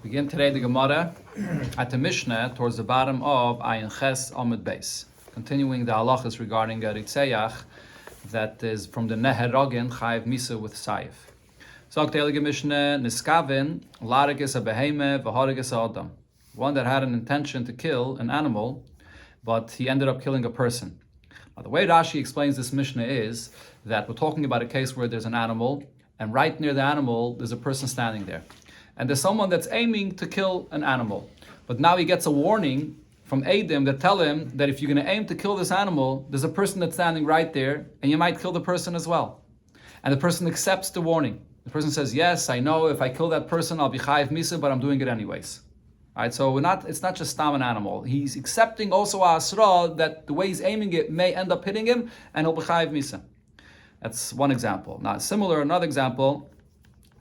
Begin today the Gemara at the Mishnah towards the bottom of Ayin Ches Amud Beis. Continuing the halachas regarding a Ritzeach that is from the Neherogin Chayiv Misa with Saif. So the Mishnah Niskavin Larigis a Beheme V'Harigis a Adam. One that had an intention to kill an animal, but he ended up killing a person. Now, the way Rashi explains this Mishnah is that we're talking about a case where there's an animal, and right near the animal there's a person standing there. And there's someone that's aiming to kill an animal. But now he gets a warning from Eidim that tell him that if you're going to aim to kill this animal, there's a person that's standing right there, and you might kill the person as well. And the person accepts the warning. The person says, yes, I know if I kill that person, I'll be chayiv misa, but I'm doing it anyways. All right, so it's not just stam an animal. He's accepting also a asra that the way he's aiming it may end up hitting him, and he'll be chayiv misa. That's one example. Now, another example,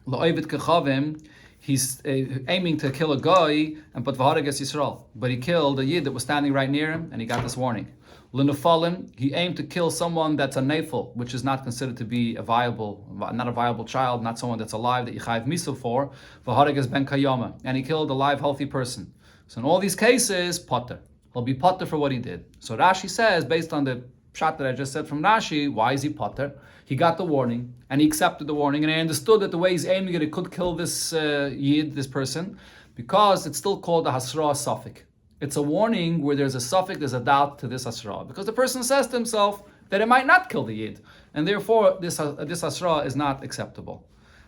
la'ovid kechavim, he's aiming to kill a guy, but v'haragas Yisrael. But he killed a yid that was standing right near him, and he got this warning. L'nefalim, he aimed to kill someone that's a nefel, which is not considered to be not a viable child, not someone that's alive that you chayiv misa for. V'haragas ben kayama, and he killed a live, healthy person. So in all these cases, potter. He'll be potter for what he did. So Rashi says, based on the shot that I just said from Rashi, why is he potter? He got the warning, and he accepted the warning, and he understood that the way he's aiming it could kill this yid, this person, because it's still called a hasra suffix. It's a warning where there's a suffix, there's a doubt to this hasra, because the person says to himself that it might not kill the yid, and therefore this hasra is not acceptable.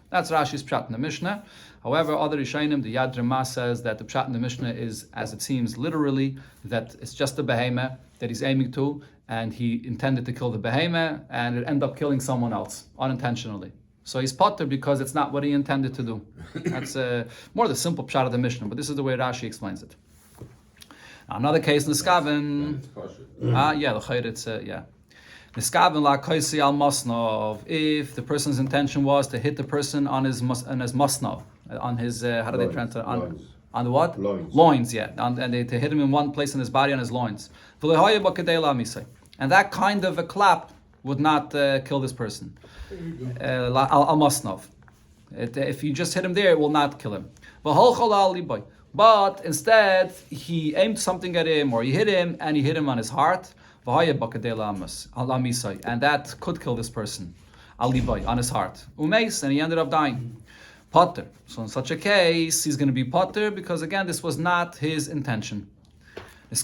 That's Rashi's pshat in the Mishnah. However, other Rishonim, the Yad Ramah says that the pshat in the Mishnah is, as it seems, literally that it's just a behemah that he's aiming to, and he intended to kill the behemah, and it ended up killing someone else unintentionally. So he's potter because it's not what he intended to do. That's more the simple pshat of the Mishnah, but this is the way Rashi explains it. Now, another case, Niskaven. Niskaven la koisi al masnov. If the person's intention was to hit the person on his masnov, on his how do they translate on the what? Loins, yeah. And to hit him in one place in his body, on his loins. And that kind of a clap would not kill this person. Al masnov. If you just hit him there, it will not kill him. But instead, he aimed something at him, or he hit him, and he hit him on his heart. And that could kill this person. On his heart. Umeis, and he ended up dying. Potter. So in such a case, he's going to be potter because, again, this was not his intention. The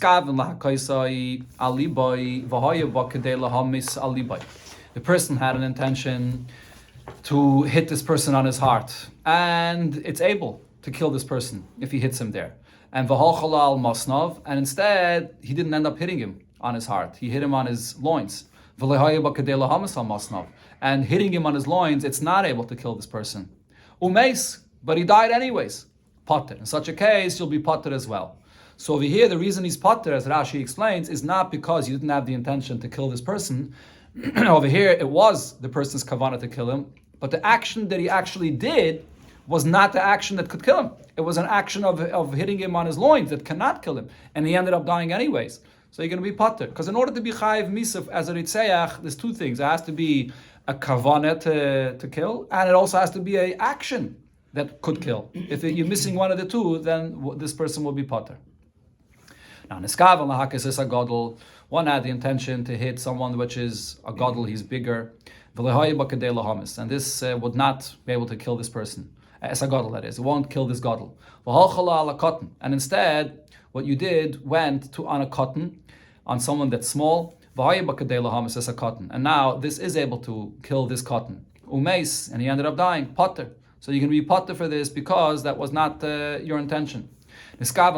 person had an intention to hit this person on his heart, and it's able to kill this person if he hits him there. And and instead, he didn't end up hitting him on his heart. He hit him on his loins. And hitting him on his loins, it's not able to kill this person. Umeis, but he died anyways. Potter. In such a case, you'll be potter as well. So over here, the reason he's potter, as Rashi explains, is not because you didn't have the intention to kill this person. Over here, it was the person's kavanah to kill him, but the action that he actually did was not the action that could kill him. It was an action of hitting him on his loins that cannot kill him, and he ended up dying anyways. So you're going to be potter. Because in order to be chayiv misaf as a ritzeach, there's two things. It has to be a kavanah to kill, and it also has to be an action that could kill. If you're missing one of the two, then this person will be potter. Now, niskav and lahakis is a gadol. One had the intention to hit someone which is a gadol, he's bigger. And this would not be able to kill this person. As a gadol, that is. It won't kill this gadol. And instead, what you did went on a cotton, on someone that's small. And now this is able to kill this cotton. Umeis, and he ended up dying. Potter. So you're going to be potter for this because that was not your intention. If the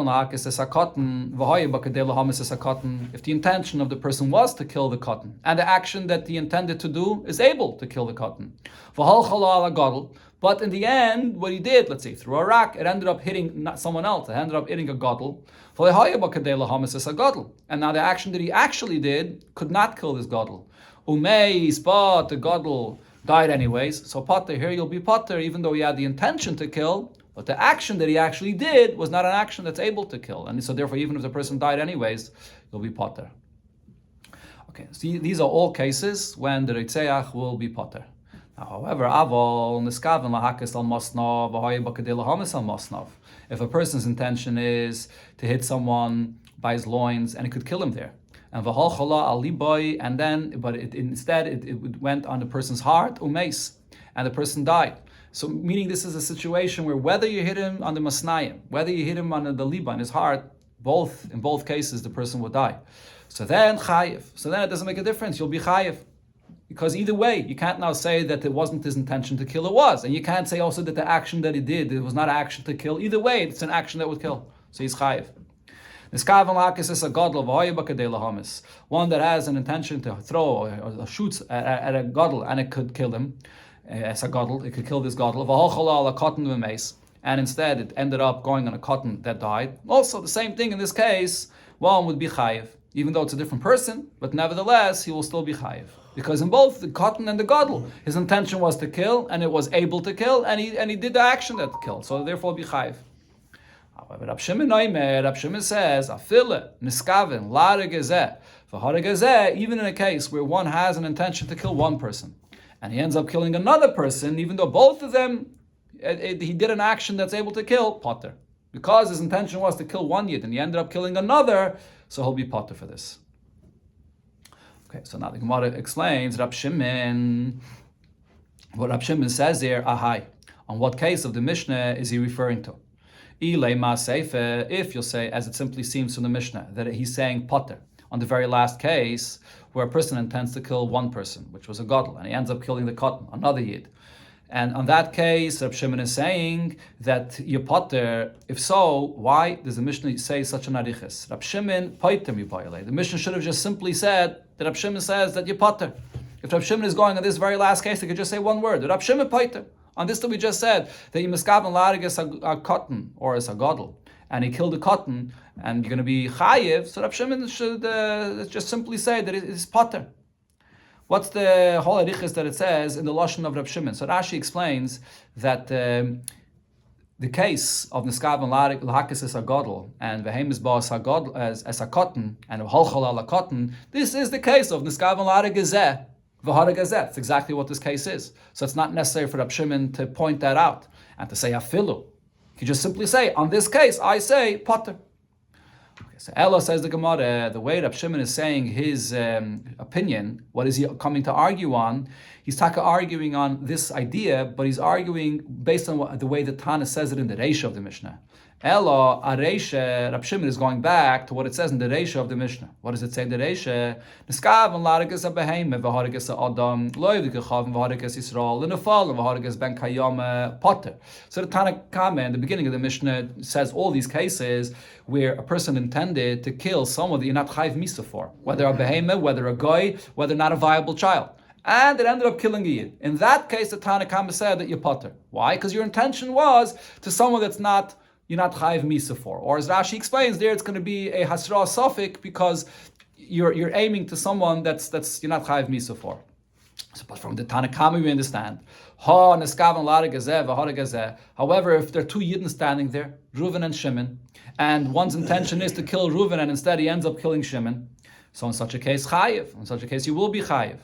intention of the person was to kill the cotton, and the action that he intended to do is able to kill the cotton, but in the end, what he did, let's say, through a rock, it ended up hitting not someone else. It ended up hitting a gadol. And now the action that he actually did could not kill this gadol. Umeis, but the gadol died anyways. So potter, here you'll be potter, even though he had the intention to kill. But the action that he actually did was not an action that's able to kill. And so therefore, even if the person died anyways, you'll be potter. Okay, so these are all cases when the Ritzeach will be potter. However, avol niskaven lahakis al masnav v'hoye bakadil hamis al masnav. If a person's intention is to hit someone by his loins and it could kill him there, and v'hol chala al liboy, and then, but instead it went on the person's heart umeis, and the person died. So, meaning this is a situation where whether you hit him on the masnayim, whether you hit him on the liba, in his heart, in both cases the person will die. So then chayiv. So then it doesn't make a difference. You'll be chayiv. Because either way, you can't now say that it wasn't his intention to kill, it was. And you can't say also that the action that he did, it was not an action to kill. Either way, it's an action that would kill. So he's chayiv. One that has an intention to throw or shoots at a gadol and it could kill him. As a gadol, it could kill this gadol. And instead it ended up going on a cotton that died. Also, the same thing in this case, one would be chayiv. Even though it's a different person, but nevertheless, he will still be chayiv. Because in both the cotton and the gadol, his intention was to kill, and it was able to kill, and he did the action that killed, so therefore be chayiv. However, Rab Shimon says, Afile, niskaven, la regezeh, v'ha even in a case where one has an intention to kill one person, and he ends up killing another person, even though both of them, he did an action that's able to kill, potter. Because his intention was to kill one yid, and he ended up killing another, so he'll be potter for this. Okay, so now the Gemara explains Rab Shimon. What Rab Shimon says here, ahai. On what case of the Mishnah is he referring to? If you'll say, as it simply seems from the Mishnah, that he's saying potter. On the very last case, where a person intends to kill one person, which was a gadol, and he ends up killing the cotton, another yid. And on that case, Rab Shimon is saying that you potter. If so, why does the Mishnah say such an arichas? Rab Shimon poiter mi poile. The Mishnah should have just simply said that Rab Shimon says that you potter. If Rab Shimon is going on this very last case, they could just say one word. Rab Shimon poiter. On this that we just said that you miskaven larigas a cotton or as a gadol, and he killed a cotton, and you're going to be chayiv. So Rab Shimon should just simply say that it is potter. What's the whole arichas that it says in the lashon of Rab Shimon? So Rashi explains that the case of niskav and lahakis as a gadol and vehemis ba as a cotton and v'holchol ala cotton, this is the case of niskav and lahagazeh v'haragazeh. That's exactly what this case is. So it's not necessary for Rab Shimon to point that out and to say afilu. You just simply say, on this case, I say potter. So Ella says the Gemara, the way Rab Shimon is saying his opinion, what is he coming to argue on? He's arguing on this idea, but he's arguing based on the way the Tana says it in the Reisha of the Mishnah. Ella, Reisha, Rab Shimon is going back to what it says in the Reisha of the Mishnah. What does it say in the Reisha? Niskav and laragas a behemoth, v'haragas a adam, loy v'gechav v'haragas Yisrael, l'nefal v'haragas ben kayam potter. So the Tana Kama in the beginning of the Mishnah says all these cases where a person intended to kill someone that you're not chayv misa for, whether a behemoth, whether a goy, whether not a viable child. And it ended up killing a yid. In that case, the Tana Kama said that you're potter. Why? Because your intention was to someone that's not you're not chayiv misa for. Or as Rashi explains there, it's going to be a hasra safik because you're aiming to someone that's you're not chayiv misa for. So, but from the Tanakama we understand. However, if there are two Yidden standing there, Reuven and Shimon, and one's intention is to kill Reuven and instead he ends up killing Shimon, so in such a case, chayiv. In such a case, you will be chayiv.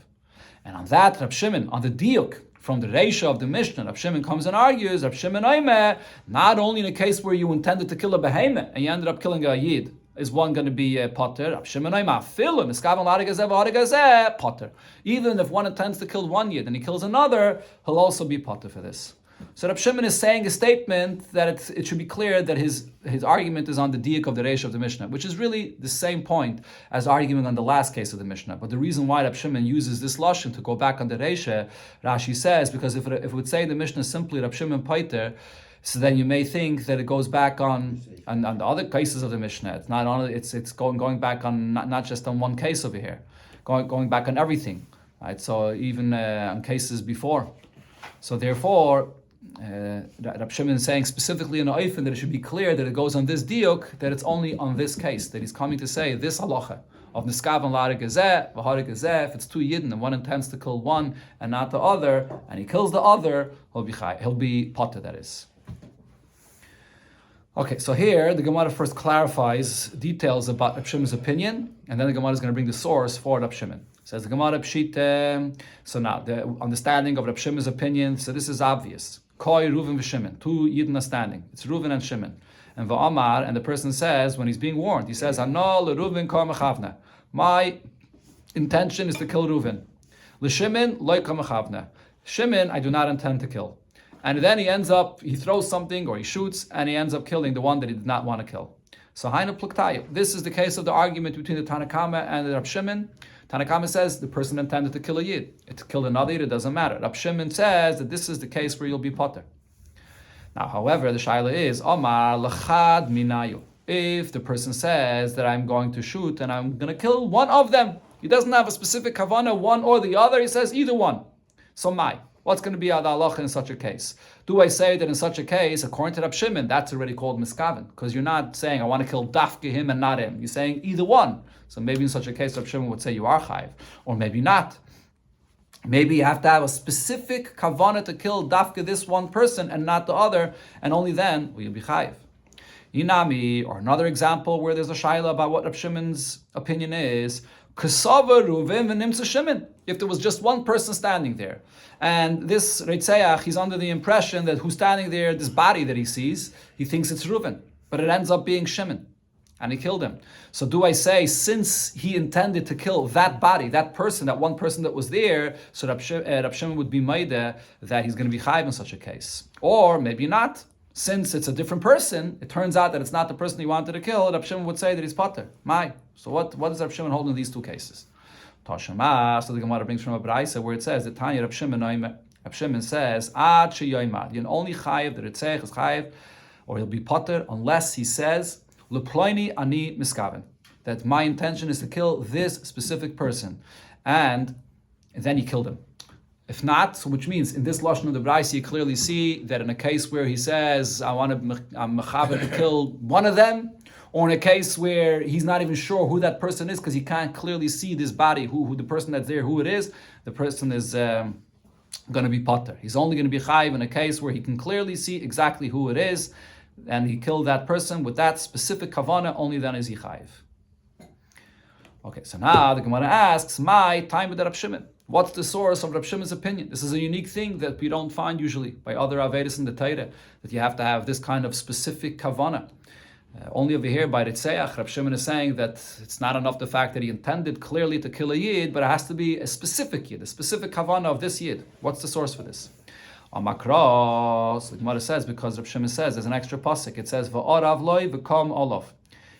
And on that, Rab Shimon, on the diuk, from the Reisha of the Mishnah, Rab Shimon comes and argues, Rab Shimon Oimeh, not only in a case where you intended to kill a behemoth and you ended up killing a yid, is one going to be potter. Rab Shimon Oimeh, filim, iskavan larigazeh, potter. Even if one intends to kill one yid and he kills another, he'll also be potter for this. So Rab Shimon is saying a statement that it should be clear that his argument is on the diak of the Reisha of the Mishnah, which is really the same point as arguing on the last case of the Mishnah. But the reason why Rab Shimon uses this lashon to go back on the Reisha, Rashi says, because if it would say in the Mishnah simply Rab Shimon Paiter, so then you may think that it goes back on the other cases of the Mishnah. It's not on. It's going back on not just on one case over here, going back on everything, right? So even on cases before. So therefore, Rab Shimon is saying specifically in the Oifen that it should be clear that it goes on this diuk, that it's only on this case, that he's coming to say this halacha of niskav and larigazeh, v'harigazeh, if it's two yidden and one intends to kill one and not the other, and he kills the other, he'll be potter, that is. Okay, so here the Gemara first clarifies details about Reb Shimon's opinion, and then the Gemara is going to bring the source for Reb Shimon. Says the Gemara Pshita. So now the understanding of Reb Shimon's opinion. So this is obvious. Koi Reuven v'Shimon, two Yidden are standing. It's Reuven and Shimon. And Va'amar, and the person says when he's being warned, he says, "Ano leReuven kol mechavna." My intention is to kill Reuven. LeShimon loy kol mechavna. Shimon, I do not intend to kill. And then he throws something or he shoots, and he ends up killing the one that he did not want to kill. So Hainu Pluktayu. This is the case of the argument between the Tanakama and the Rab Shimon. Tanakama says the person intended to kill a Yid. It killed another Yid, it doesn't matter. Rab Shimon says that this is the case where you'll be potter. Now, however, the shaila is, Omar lachad minayu. If the person says that I'm going to shoot and I'm going to kill one of them, he doesn't have a specific kavanah, one or the other, he says either one. So what's going to be the halacha in such a case? Do I say that in such a case, according to Rab Shimon, that's already called miskaven? Because you're not saying I want to kill dafke him and not him. You're saying either one. So maybe in such a case, Rab Shimon would say you are chayiv, or maybe not. Maybe you have to have a specific kavanah to kill dafke this one person and not the other, and only then will you be chayiv. Inami, or another example where there's a shaila about what Rab Shimon's opinion is, Kasava Reuven v'nimtza Shimon. If there was just one person standing there, and this Reitzeach, he's under the impression that who's standing there, this body that he sees, he thinks it's Reuven, but it ends up being Shimon, and he killed him. So do I say, since he intended to kill that body, that person, that one person that was there, so Rab Shimon would be maida that he's going to be chayiv in such a case? Or maybe not. Since it's a different person, it turns out that it's not the person he wanted to kill, Rab Shimon would say that he's potter. So what does Rab Shimon hold in these two cases? Tashema, so the Gemara brings from a Braisa where it says that Tanya Rab Shimon says, Ad sheyoymad, you're only chayiv, the ritzech is chayiv, or he'll be potter, unless he says, Leploini ani miskaven, that my intention is to kill this specific person, and then he killed him. If not, so which means in this lashon of the Braisa, you clearly see that in a case where he says, I'm mechaber to kill one of them, or in a case where he's not even sure who that person is because he can't clearly see this body, who the person that's there, who it is, the person is going to be potter. He's only going to be chayiv in a case where he can clearly see exactly who it is, and he killed that person with that specific kavanah, only then is he chayiv. Okay, so now the Gemara asks, my time with Rab Shimon. What's the source of Rab Shimon's opinion? This is a unique thing that we don't find usually by other Avedas in the Torah, that you have to have this kind of specific kavanah. Only over here by Ritzeach, Rab Shimon is saying that it's not enough the fact that he intended clearly to kill a Yid, but it has to be a specific Yid, a specific kavanah of this Yid. What's the source for this? Amakros, the Gemara says, because Rab Shimon says, there's an extra pasuk. It says, V'orav loy v'kom olav.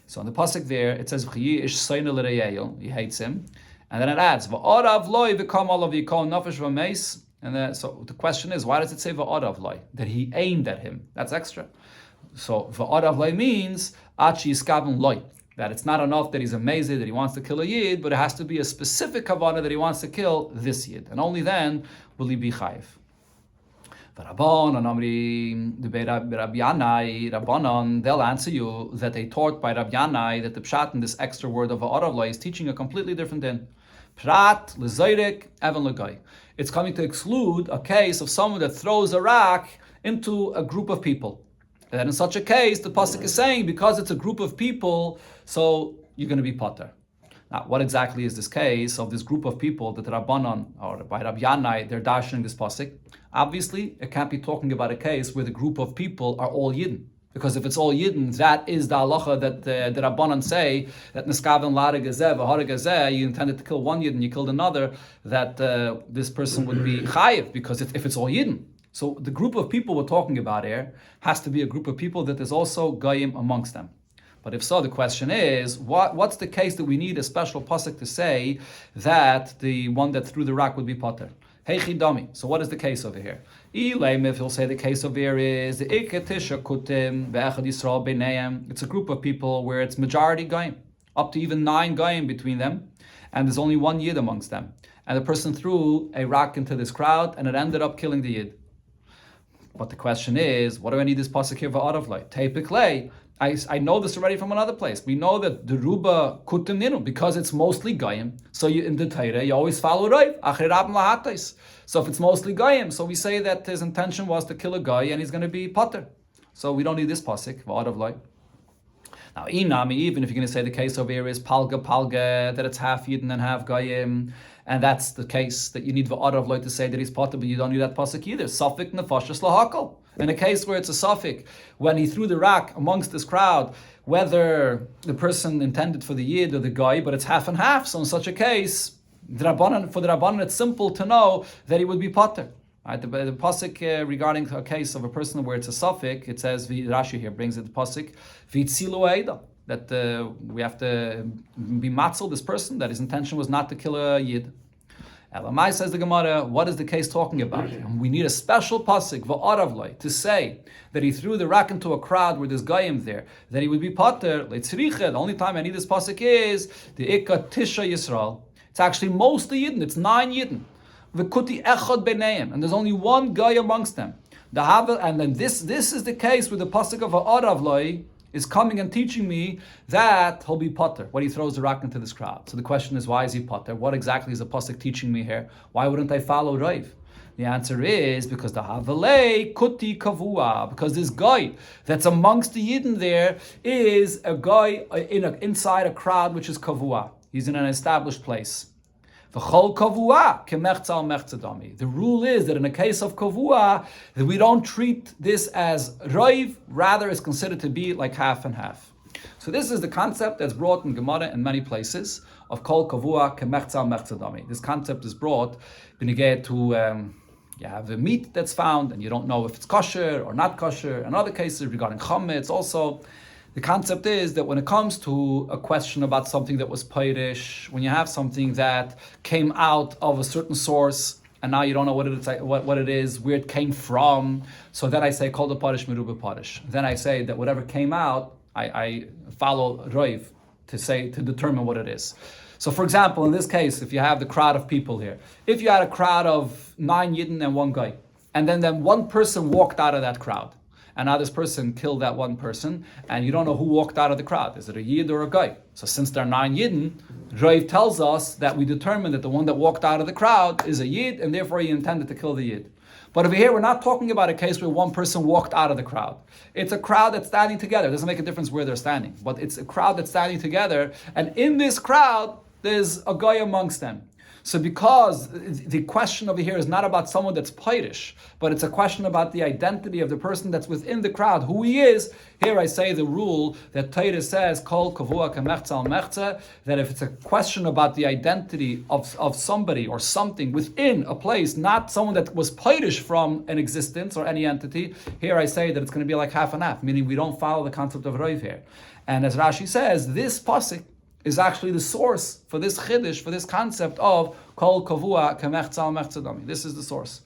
So in the pasuk there, it says, V'chi ish soyne l'reyel, he hates him. And then it adds, V'orav loy v'kom olav yikol nafesh v'meis. And then, so the question is, why does it say V'orav loy? That he aimed at him. That's extra. So V'orav loy means, Achi iskaven loy. That it's not enough that he's amazed that he wants to kill a Yid, but it has to be a specific kavanah that he wants to kill this Yid. And only then will he be chayiv. Rabbanon, they'll answer you that they taught by Rabbi Yanai that the pshat in this extra word of V'orav is teaching a completely different din. Prat l'zayrik even l'gai. It's coming to exclude a case of someone that throws a rock into a group of people. And in such a case, the pasuk is saying because it's a group of people, so you're going to be potter. Now, what exactly is this case of this group of people that Rabbanon, or by Rabbi Yanai, they're dashing this pasuk? Obviously, it can't be talking about a case where the group of people are all Yidden. Because if it's all Yidden, that is the halacha that the Rabbanan say, that Neskaven Lara Gezeh, V'hara Gezeh, you intended to kill one Yidden, you killed another, that this person would be chayiv, because if it's all Yidden. So the group of people we're talking about here has to be a group of people that there's also Goyim amongst them. But if so, the question is, what's the case that we need a special pasuk to say that the one that threw the rock would be potter? Hey Chidami. So what is the case over here? If he'll say the case over here is the Iketisha Kutim Ve'echad Yisrael B'neihem. It's a group of people where it's majority Goyim, up to even 9 Goyim between them, and there's only one Yid amongst them. And the person threw a rock into this crowd, and it ended up killing the Yid. But the question is, what do I need this pasuk here V'orav loy? Teipik I know this already from another place. We know that the Ruba Kutim Ninu, because it's mostly Goyim, so in the Torah, you always follow Rav, Achirab Lahatais. So if it's mostly Goyim, so we say that his intention was to kill a guy and he's going to be potter. So we don't need this pasuk, v'adav loy. Now, inami, even if you're going to say the case over here is palga, that it's half Yidden and half Goyim, and that's the case that you need v'adav loy to say that he's potter, but you don't need that pasuk either. Safik nefashos lahakol. In a case where it's a suffix, when he threw the rock amongst this crowd, whether the person intended for the Yid or the Goy, but it's half and half. So in such a case, for the Rabbanan, it's simple to know that he would be potter. Right? The pasuk regarding a case of a person where it's a suffix, it says, Rashi here brings it the pasuk, v'itzilu eida, that we have to be matzel this person, that his intention was not to kill a Yid. Elamai, says the Gemara, what is the case talking about? And we need a special pasuk v'arav loy to say that he threw the rock into a crowd where there's goyim there, that he would be potter. The only time I need this pasuk is the ikka tisha Yisrael. It's actually mostly Yidden. It's 9 Yidden. V'kuti echad b'neim, and there's only one guy amongst them. And then this is the case where the pasuk of v'arav loy is coming and teaching me that he'll be potter when he throws the rock into this crowd. So the question is, why is he potter? What exactly is the pasuk teaching me here? Why wouldn't I follow Rav? The answer is because the havelei kuti kavua, because this guy that's amongst the Yidden there is a guy inside a crowd which is kavua. He's in an established place. The rule is that in a case of kavua, that we don't treat this as roiv, rather it's considered to be like half and half. So this is the concept that's brought in Gemara in many places of kol kavua kemechtzal mechtzadami. This concept is brought to you have a meat that's found and you don't know if it's kosher or not kosher. In other cases regarding chametz also. The concept is that when it comes to a question about something that was peirish, when you have something that came out of a certain source and now you don't know what it is, where it came from, so then I say kol the parish merubah parish. Then I say that whatever came out, I follow Rav to determine what it is. So for example, in this case, if you have the crowd of people here, if you had a crowd of 9 Yidden and 1 guy, and then one person walked out of that crowd, and now this person killed that one person, and you don't know who walked out of the crowd. Is it a Yid or a guy? So since there are 9 Yidden, Rav tells us that we determine that the one that walked out of the crowd is a Yid, and therefore he intended to kill the Yid. But over here, we're not talking about a case where one person walked out of the crowd. It's a crowd that's standing together. It doesn't make a difference where they're standing, but it's a crowd that's standing together, and in this crowd, there's a guy amongst them. So because the question over here is not about someone that's peirish, but it's a question about the identity of the person that's within the crowd, who he is, here I say the rule that Torah says, kol kavua kemechtzal mechza, that if it's a question about the identity of somebody or something within a place, not someone that was peirish from an existence or any entity, here I say that it's going to be like half and half, meaning we don't follow the concept of Rav here. And as Rashi says, this pasuk is actually the source for this chiddush, for this concept of kol kavua kemechtzal mechtzadami. This is the source.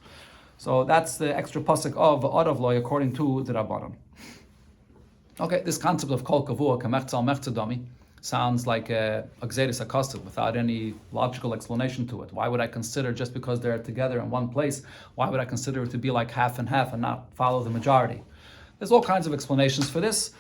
So that's the extra pasuk of v'adav loy according to the Rabbanan. Okay, this concept of kol kavua kemechtzal mechtzadami sounds like a gzeris akastiv without any logical explanation to it. Why would I consider, just because they're together in one place, why would I consider it to be like half and half and not follow the majority? There's all kinds of explanations for this.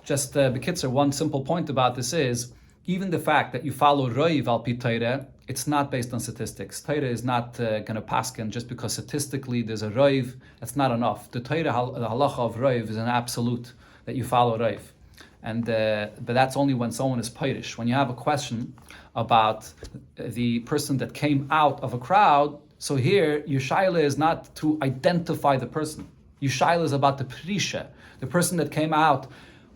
Just Bekitzer, one simple point about this is, even the fact that you follow Rav al pi Torah, it's not based on statistics. Torah is not going to paskin just because statistically there's a Rav. That's not enough. The Torah, the halacha of Rav is an absolute, that you follow Rav. And but that's only when someone is peirish. When you have a question about the person that came out of a crowd, so here your shaila is not to identify the person. Your shaila is about the prisha, the person that came out.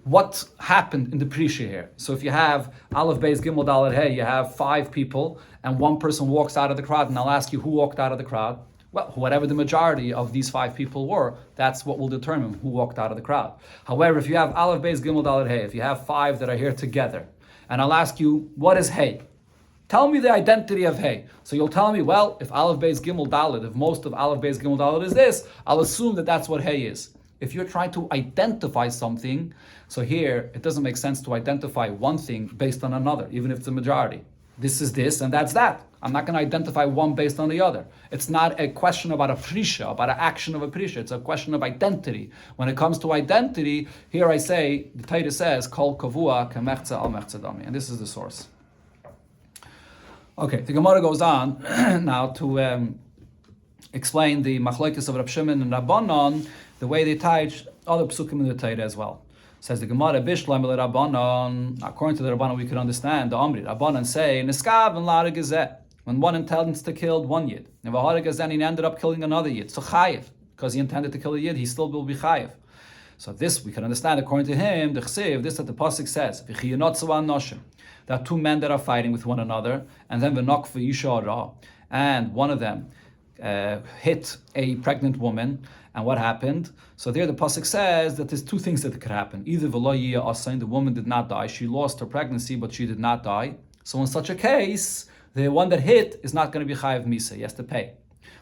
What happened in the prisha here? So if you have Aleph Beis Gimel Dalet Hey, you have 5 people, and one person walks out of the crowd, and I'll ask you who walked out of the crowd. Well, whatever the majority of these 5 people were, that's what will determine who walked out of the crowd. However, if you have Aleph Beis Gimel Dalet Hey, if you have 5 that are here together, and I'll ask you, what is Hey? Tell me the identity of Hey. So you'll tell me, well, if Aleph Beis Gimel Dalet, if most of Aleph Beis Gimel Dalet is this, I'll assume that that's what Hey is. If you're trying to identify something, so here it doesn't make sense to identify one thing based on another, even if it's a majority. This is this and that's that. I'm not going to identify one based on the other. It's not a question about a prisha, about an action of a prisha. It's a question of identity. When it comes to identity, here I say, the Torah says, kol kavua kemechza al mechzadami. And this is the source. Okay, the Gemara goes on now to explain the machlokes of Rab Shimon and Rabbanon, the way they teach other psukim in the Torah as well. Says the Gemara, Bishlam Rabbanon. According to the Rabbanon, we can understand the Amri. Rabbanon say, Niskav and Lara Gezeh. When one intends to kill one yid, and he ended up killing another yid, so chayiv, because he intended to kill a yid, he still will be chayiv. So this we can understand according to him. The chsiv, this that the pasuk says, that two men that are fighting with one another, and then v'nok v'yishara, and one of them hit a pregnant woman, and what happened? So there the pasuk says that there's two things that could happen. Either the woman did not die, she lost her pregnancy, but she did not die. So in such a case, the one that hit is not going to be chayiv misa; he has to pay.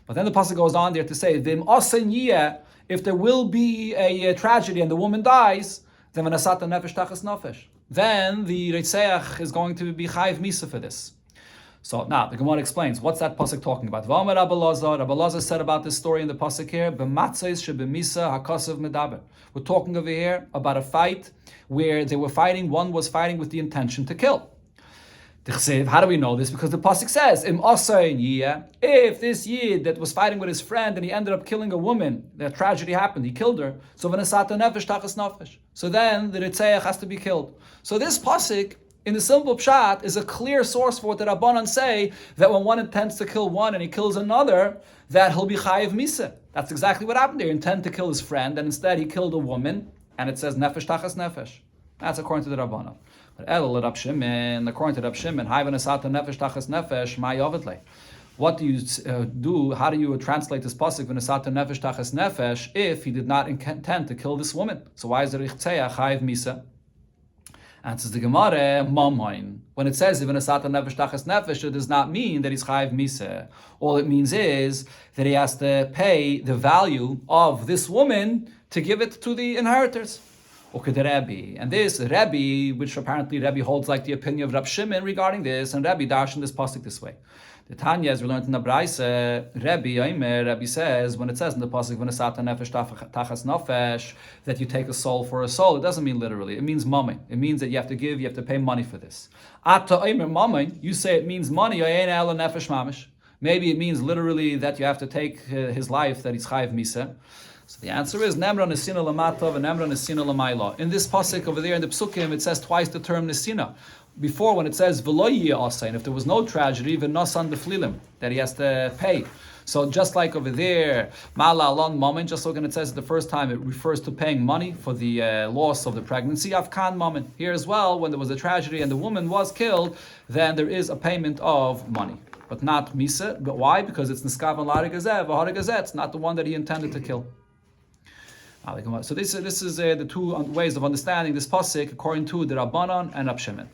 But then the pasuk goes on there to say, if there will be a tragedy and the woman dies, then the Reitzeach is going to be chayiv misa for this. So now the Gemara explains, what's that pasuk talking about? Rabbi Lazar said about this story in the pasuk here, we're talking over here about a fight where they were fighting, one was fighting with the intention to kill. How do we know this? Because the pasuk says, if this yid that was fighting with his friend and he ended up killing a woman, that tragedy happened, he killed her. So then the Ritzeach has to be killed. So this pasuk, in the simple pshat, is a clear source for what the Rabbanan say, that when one intends to kill one and he kills another, that he'll be chayiv misa. That's exactly what happened there. He intended to kill his friend, and instead he killed a woman, and it says nefesh tachas nefesh. That's according to the Rabbanan. But according to Rab Shimon, nefesh tachas nefesh, ma yavedle. What do you do? How do you translate this pasuk v'nesata nefesh tachas nefesh if he did not intend to kill this woman? So why is the Richtzeach chayiv misa? Answers the Gemara, Mamoin. When it says v'nesata nefesh tachas nefesh, it does not mean that he's chayiv misa. All it means is that he has to pay the value of this woman to give it to the inheritors. And this Rebbe, which apparently Rebbe holds like the opinion of Rab Shimon regarding this, and Rebbe darshan this pasuk this way. The Tanya, as we learned in the Braise, Rebbe says, when it says in the pasuk v'nesata nefesh tachas nefesh, that you take a soul for a soul, it doesn't mean literally. It means mammon. It means that you have to give, you have to pay money for this. Ata oimer mammon, you say it means money. Nefesh mamish. Maybe it means literally that you have to take his life, that he's chayiv misa. So the answer is Nemra Nesina Lamatov and Nemra Nesina Lamaila. In this pasuk over there in the Psukim, it says twice the term Nesina. Before, when it says V'lo Asa, and if there was no tragedy, V'nosan B'flilim, that he has to pay. So just like over there, Mala Alon Mammon, just like when it says the first time, it refers to paying money for the loss of the pregnancy. Afkan Mammon. Here as well, when there was a tragedy and the woman was killed, then there is a payment of money. But not Misa. But why? Because it's Niskav and Lara Gezeh, V'hara Gezeh. It's not the one that he intended to kill. So this is the two ways of understanding this pasuk according to the Rabbanan and Rab Shimon.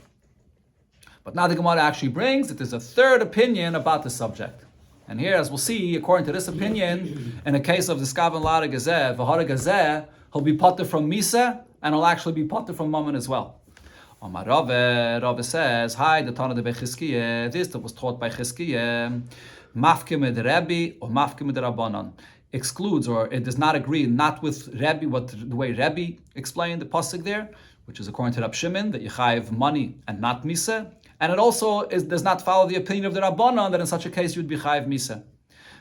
But now the Gemara actually brings that there's a third opinion about the subject. And here, as we'll see, according to this opinion, in a case of the Skav and Lara Gezeh, V'hara Gezeh, he'll be potter from Misa, and he'll actually be potter from Mammon as well. Omar Rave says, hi, the Tana de Bechizkiah, this that was taught by Chizkiah, Mafke med Rebbe or Mafke med Rabbanan. Excludes, or it does not agree, not with Rebbe, the way Rebbe explained the pasuk there, which is according to Rab Shimon, that you chayiv money and not misa, and it also does not follow the opinion of the Rabbanan that in such a case you would be chayiv misa.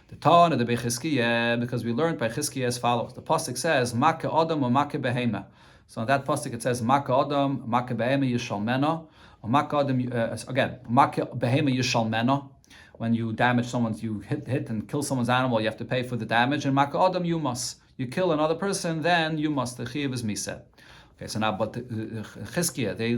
The Tana, the Bechizkiah, because we learned by Chizkiah as follows. The pasuk says, Makke Adam or Makke Behema. So in that pasuk it says, Makke Adam, Makke Behema Yishalmena, or Makke Adam, again, Makke Behema Yishalmena. When you damage someone's, you hit and kill someone's animal, you have to pay for the damage. And Makke Adam, you must. You kill another person, then you must. The chiyuv is misa. Okay, so now, but Chizkiah, they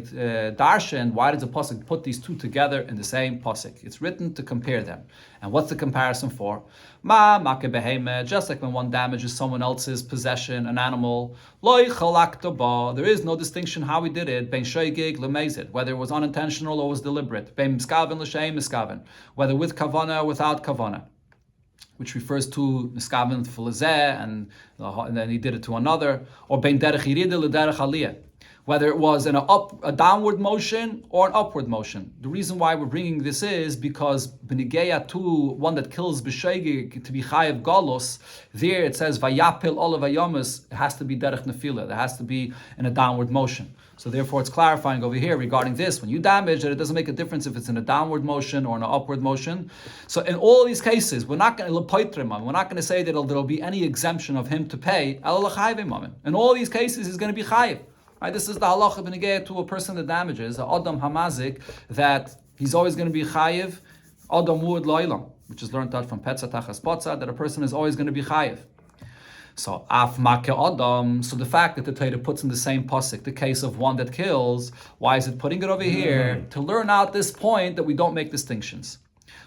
darshan, why does the pasuk put these two together in the same pasuk? It's written to compare them. And what's the comparison for? Makke behema, just like when one damages someone else's possession, an animal, loy chalakta ba, there is no distinction how he did it, ben shoygig lemezid, whether it was unintentional or was deliberate, ben miskaven l'sheim miskaven, whether with kavana or without kavana, which refers to miskaven for lezeh, and then he did it to another, or ben derech yirida l'derech aliyah, whether it was a downward motion or an upward motion. The reason why we're bringing this is because b'nigeya to one that kills b'sheigig to be chayav galus, there it says vayapil olav vayamas, it has to be derech nefila, there has to be in a downward motion. So therefore it's clarifying over here regarding this, when you damage it, it doesn't make a difference if it's in a downward motion or an upward motion. So in all these cases, we're not going to say that there'll be any exemption of him to pay. In all these cases, he's going to be chayiv. Right? This is the halacha b'negei to a person that damages, a adam hamazik, that he's always going to be chayiv, adam muad lo'ilam, which is learned out from Petza Tachas Potza, that a person is always going to be chayiv. So af make adam. So the fact that the Torah puts in the same pasuk the case of one that kills, why is it putting it over here to learn out this point that we don't make distinctions?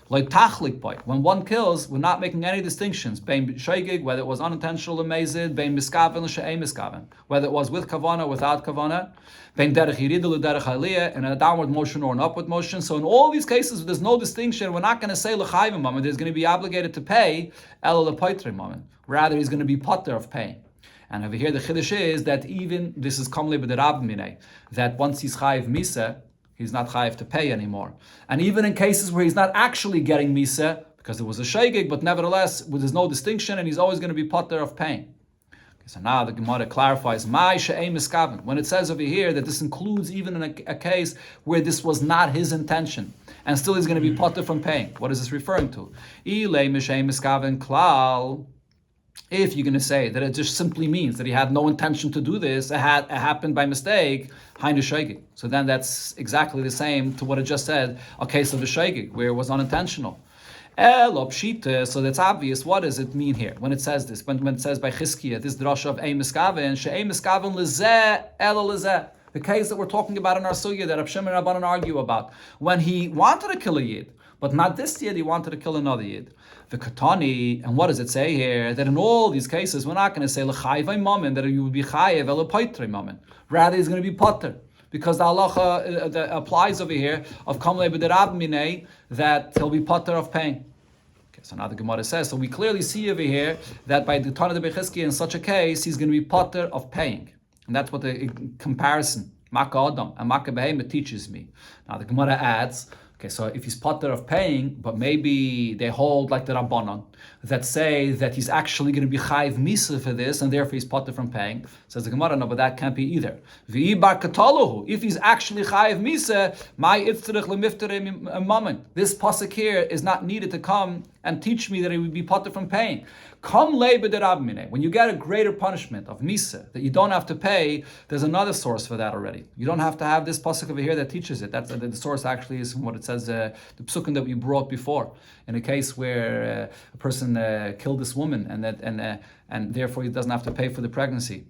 Like tachlik boy, when one kills, we're not making any distinctions. Bein shoygig, whether it was unintentional or mazid, bein miskaven l'she'ei miskaven, whether it was with kavana or without kavana, bein derech yirida l'derech aliyah, in a downward motion or an upward motion. So in all these cases, there's no distinction. We're not going to say l'chayvim moment. There's going to be obligated to pay el l'poitrim moment. Rather, he's going to be potter of paying. And over here, the chiddush is that even this is kamle b'derab minei, that once he's chayiv misa, he's not chayiv to pay anymore. And even in cases where he's not actually getting misa, because it was a shaygig, but nevertheless, there's no distinction, and he's always going to be potter of paying. Okay, so now the Gemara clarifies, my she'ei miskaven, when it says over here that this includes even in a case where this was not his intention, and still he's going to be potter from paying. What is this referring to? Ilei mishe'ei miskaven klal. If you're going to say that it just simply means that he had no intention to do this, it happened by mistake, so then that's exactly the same to what it just said, a case of a shaygig, where it was unintentional. So that's obvious. What does it mean here when it says this? When it says by Chizkiah, this drasha of Ein Miskaven, She'ei Miskaven Lezeh, Ela Lezeh. The case that we're talking about in our sugya that Rav Shimon and Rabbanan argue about. When he wanted to kill a yid, but not this yid, he wanted to kill another yid. The katani, and what does it say here? That in all these cases, we're not going to say l'chayvay mammon, that you would be chayev el poitre mammon. Rather, he's going to be potter, because the halacha that applies over here of kamle b'derab minei, that he'll be potter of paying. Okay, so now the Gemara says, so we clearly see over here that by the Tana de Bechizkiah, in such a case, he's going to be potter of paying, and that's what the comparison Maka Adam and Maka Behemoth teaches me. Now the Gemara adds. Okay, so if he's potter of paying, but maybe they hold like the Rabbanon that say that he's actually going to be chayiv misa for this, and therefore he's potter from paying. Says the Gemara, no, but that can't be either. If he's actually chayiv misa, this pasuk here is not needed to come and teach me that he would be potter from paying. When you get a greater punishment of misa that you don't have to pay, there's another source for that already. You don't have to have this pasuk over here that teaches it. That's the source actually is from what it says, the psukim that we brought before. In a case where a person killed this woman and therefore he doesn't have to pay for the pregnancy,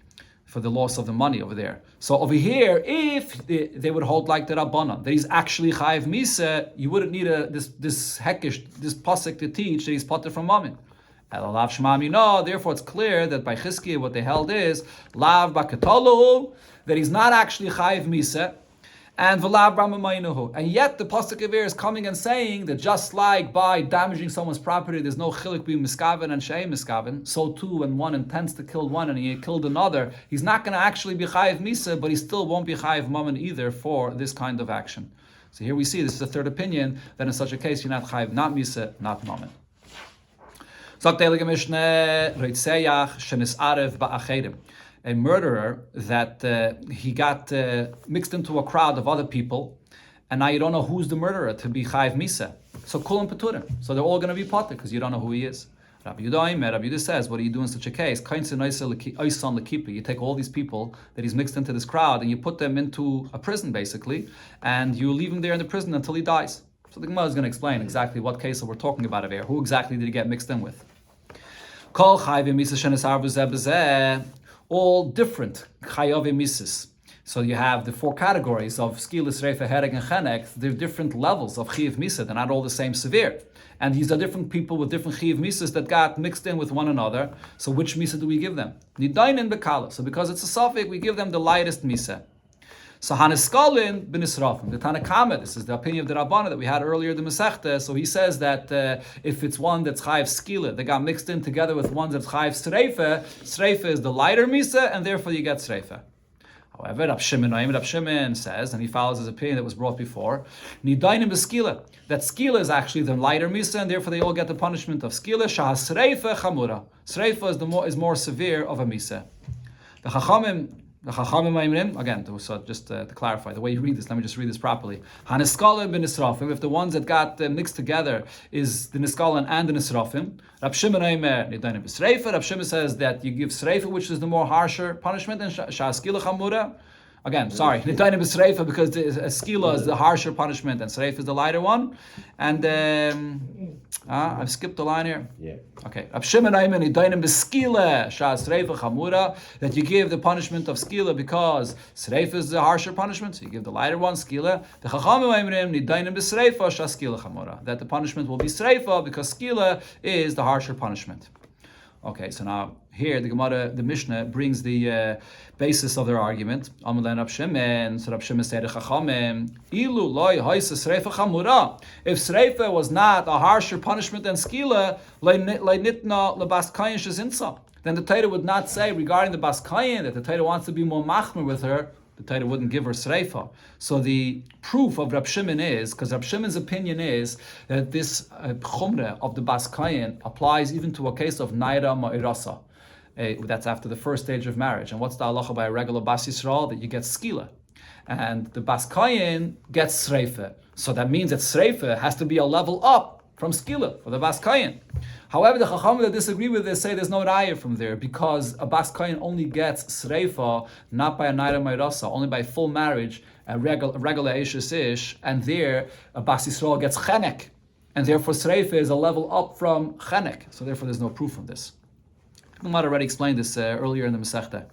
for the loss of the money over there. So over here, if they would hold like the Rabbanan, that he's actually chayiv misa, you wouldn't need this hekish, this pasuk to teach that he's potter from mammon. Therefore it's clear that by Chizkiah what they held is lav bakataluhu, that he's not actually chayiv misa, and v'lav bramamaynuhu. And yet the pasuk over here is coming and saying that just like by damaging someone's property there's no chilik between miskaven and she'ei miskaven, so too when one intends to kill one and he killed another, he's not going to actually be chayiv misa, but he still won't be chayiv mammon either for this kind of action. So here we see this is the third opinion, that in such a case you're not chayiv, not misa, not mammon. A murderer that he got mixed into a crowd of other people, and now you don't know who's the murderer to be chayiv misa. So kulam peturim. So they're all going to be potter because you don't know who he is. Rabbi Yehuda says, what do you do in such a case? You take all these people that he's mixed into this crowd and you put them into a prison basically, and you leave him there in the prison until he dies. So the Gemara is going to explain exactly what case we're talking about over here. Who exactly did he get mixed in with? All different chayavim misas. So you have the four categories of skilis, reifa, hereg, and chenek. They're different levels of chiyav misa. They're not all the same severe. And these are different people with different chiyav misas that got mixed in with one another. So which misa do we give them? Nidainin bekala. So because it's a suffix, we give them the lightest misa. So Haniskalin b'nisrafim. The Tanakama, this is the opinion of the Rabbana that we had earlier, the Masechta. So he says that if it's one that's chayiv skila, they got mixed in together with one that's chayiv sreifa, sreifa is the lighter misa, and therefore you get sreifa. However, Rab Shimon says, and he follows his opinion that was brought before, Nidainim b'skila, that skila is actually the lighter misa, and therefore they all get the punishment of skila. Shah sreifa chamura. Sreifa is more severe of a misa. The Chachamim, again, so just to clarify, the way you read this, let me just read this properly. Haniskala ben Nisrafim, if the ones that got mixed together is the Niskalan and the Nisrafim. Rab Shimon Nidainim b'sreifa. Rab Shimon says that you give sreifa, which is the more harsher punishment, and sha'askila chamura. Again, sorry, Nidainim b'sreifa, because skila is the harsher punishment and sreifa is the lighter one. And I've skipped the line here. Yeah. Okay. Rab Shimon Nidainim b'skila sha'asreifa chamura, that you give the punishment of skila because sreifa is the harsher punishment, so you give the lighter one skila. The Chachamim Nidainim b'sreifa sha'skila chamura, that the punishment will be sreifa because skila is the harsher punishment. Okay, so now here the Mishnah brings the basis of their argument. Amalei Rab Shimon, so Rab Shimon said to Chachamim, Ilu loy hoisa sreifa chamura. If sreifa was not a harsher punishment than skila, nitna lebas kayin shezinsa. Then the Torah would not say regarding the bas kayin that the Torah wants to be more machmer with her. The Torah wouldn't give her sreifa. So the proof of Rab Shimon is, because Rab Shimon's opinion is that this chumrah of the bas kayin applies even to a case of naira ma'irasa. That's after the first stage of marriage. And what's the halacha by a regular bas Yisrael? That you get skila. And the bas kayin gets sreifa. So that means that sreifa has to be a level up from skila for the bas kayin. However, the Chachamim that disagree with this say there's no raya from there because a bas kayin only gets sreifa not by a naira ma'irasa, only by full marriage, a regular ishes ish, and there a bas Yisrael gets chenek, and therefore sreifa is a level up from chenek. So therefore there's no proof from this. We might already explained this earlier in the Masechta.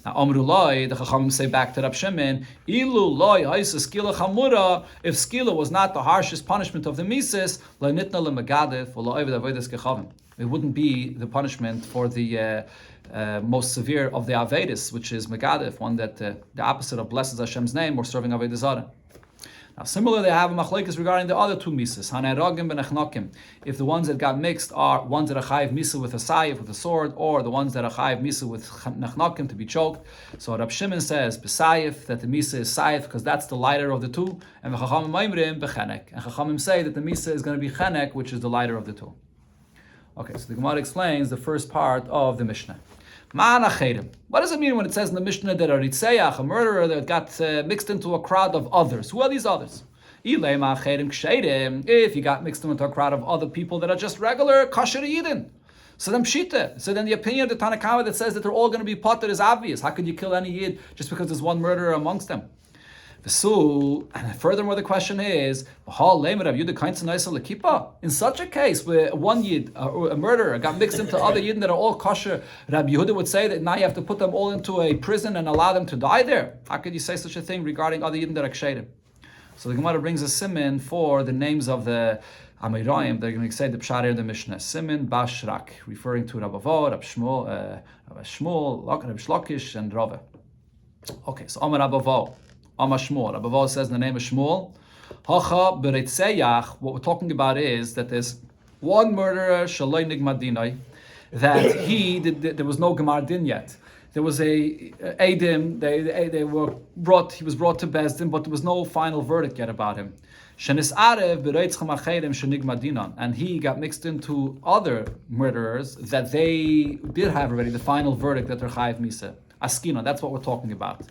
Now, Amru Loi, the Chachamim say back to Rab Shimon, Ilu Loi Haisa Skila Chamura, if Skila was not the harshest punishment of the Mises, Lo Nitna Le Megadef, or Lo Eved Avodas Kechavim. It wouldn't be the punishment for the most severe of the Avedis, which is Megadef, one that the opposite of blesses Hashem's name or serving Avodah Zarah. Now, similarly, they have a machlekes regarding the other two mises, haneragim ben echnakim. If the ones that got mixed are ones that are chayiv misa with a sayif, with a sword, or the ones that are chayiv misa with nechnakim, to be choked. So Rab Shimon says besayif, that the misa is sayif because that's the lighter of the two, and the chachamim maimrim bechenek. And chachamim say that the misa is going to be chenek, which is the lighter of the two. Okay, so the Gemara explains the first part of the Mishnah. What does it mean when it says in the Mishnah that a ritzeach, a murderer that got mixed into a crowd of others? Who are these others? If you got mixed into a crowd of other people that are just regular kosher yidin, so then pshita. So then the opinion of the Tanakama that says that they're all going to be potter is obvious. How could you kill any yid just because there's one murderer amongst them? And furthermore, the question is, in such a case where one yid or a murderer got mixed into other yidden that are all kosher, Rabbi Yehuda would say that now you have to put them all into a prison and allow them to die there. How could you say such a thing regarding other yidden that are kshedim? So the Gemara brings a siman for the names of the Amirayim. They're going to say the pshat in the Mishnah. Siman Bashrak, referring to Rabbi Avo, Rabbi Shmuel, Rabbi Shlokish, and Rava. Okay, so Amar Rabbi Avo. Amar Shmuel. Rabbi Avo says in the name of Shmuel, Hacha b'reitzeyach. What we're talking about is that there's one murderer, Shaloi Nigmadinai, that there was no Gemar Din yet. There was a Eidim, he was brought to Bezdin, but there was no final verdict yet about him. Shenis Arev b'reitzchem acherim shenigmadinan, and he got mixed into other murderers that they did have already the final verdict that they're chayiv misa. Askina, that's what we're talking about.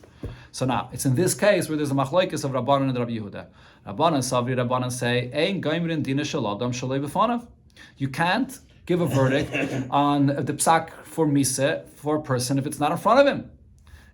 So now, it's in this case where there's a machlokes of Rabbanan and Rabbi Yehuda. Rabbanan say, Ein gaimrin dina shaladam shalei b'fanav. You can't give a verdict on the psak for misa for a person if it's not in front of him.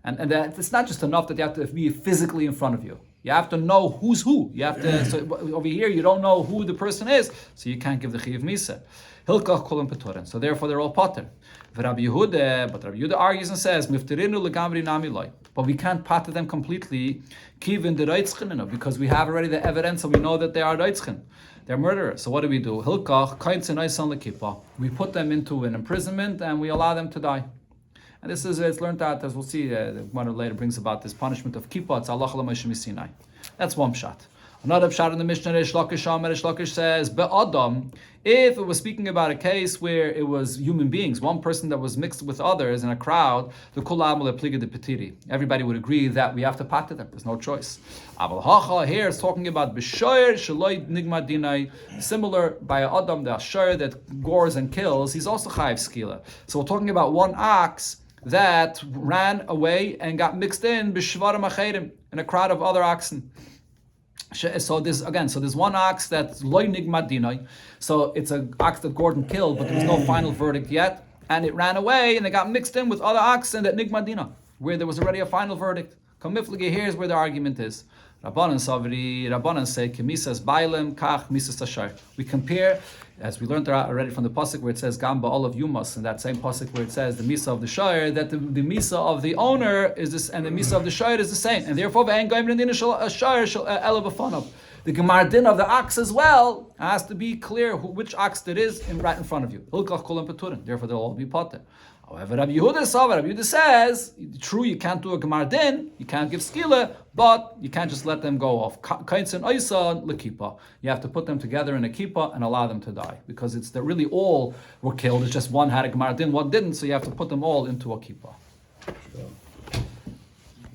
And that it's not just enough that you have to be physically in front of you. You have to know who's who. You have to. So over here, you don't know who the person is, so you can't give the chiyuv misa. Hilkach kolim peturin. So therefore, they're all potter. But Rabbi Yehuda argues and says, Mifterinu legamri nami loy. But we can't pater them completely, kivin the reitzchin, because we have already the evidence and we know that they are reitzchin. They're murderers. So what do? Hilkach kaintzin oisan lekipa. We put them into an imprisonment and we allow them to die. And this is, it's learned out, as we'll see, the Gemara later brings about this punishment of kippah. It's halacha l'moshe misinai. That's one shot. Another pshat in the Mishnah, Reish Lakish says, Be'adam, if it was speaking about a case where it was human beings, one person that was mixed with others in a crowd, the kulam lepliga de petiri. Everybody would agree that we have to pater them. There's no choice. Aval hacha here is talking about b'shoyer shaloi nigma dinai, similar by Adam, the asher that gores and kills. He's also chayiv skila. So we're talking about one ox that ran away and got mixed in b'shvarim acherim, in a crowd of other oxen. So there's one ox that's loy nigma dinai. So it's an ox that Gordon killed, but there was no final verdict yet, and it ran away and it got mixed in with other oxen that nigma dinai, where there was already a final verdict. Kamiflagi, here's where the argument is. Rabbanan say kemisas bailem kach misas tashar. We compare, as we learned already from the pasuk where it says gamba all of yumas, and that same pasuk where it says the misa of the shire, that the misa of the owner is this, and the misa of the shire is the same, and therefore the Gemara din of the ox as well has to be clear which ox that is right in front of you. Therefore they'll all be potter. However, Rabbi Yehuda says, true, you can't do a Gemara din, you can't give skila, but you can't just let them go off. You have to put them together in a kippah and allow them to die, because they really all were killed. It's just one had a Gemara din, one didn't, so you have to put them all into a kippah. Sure.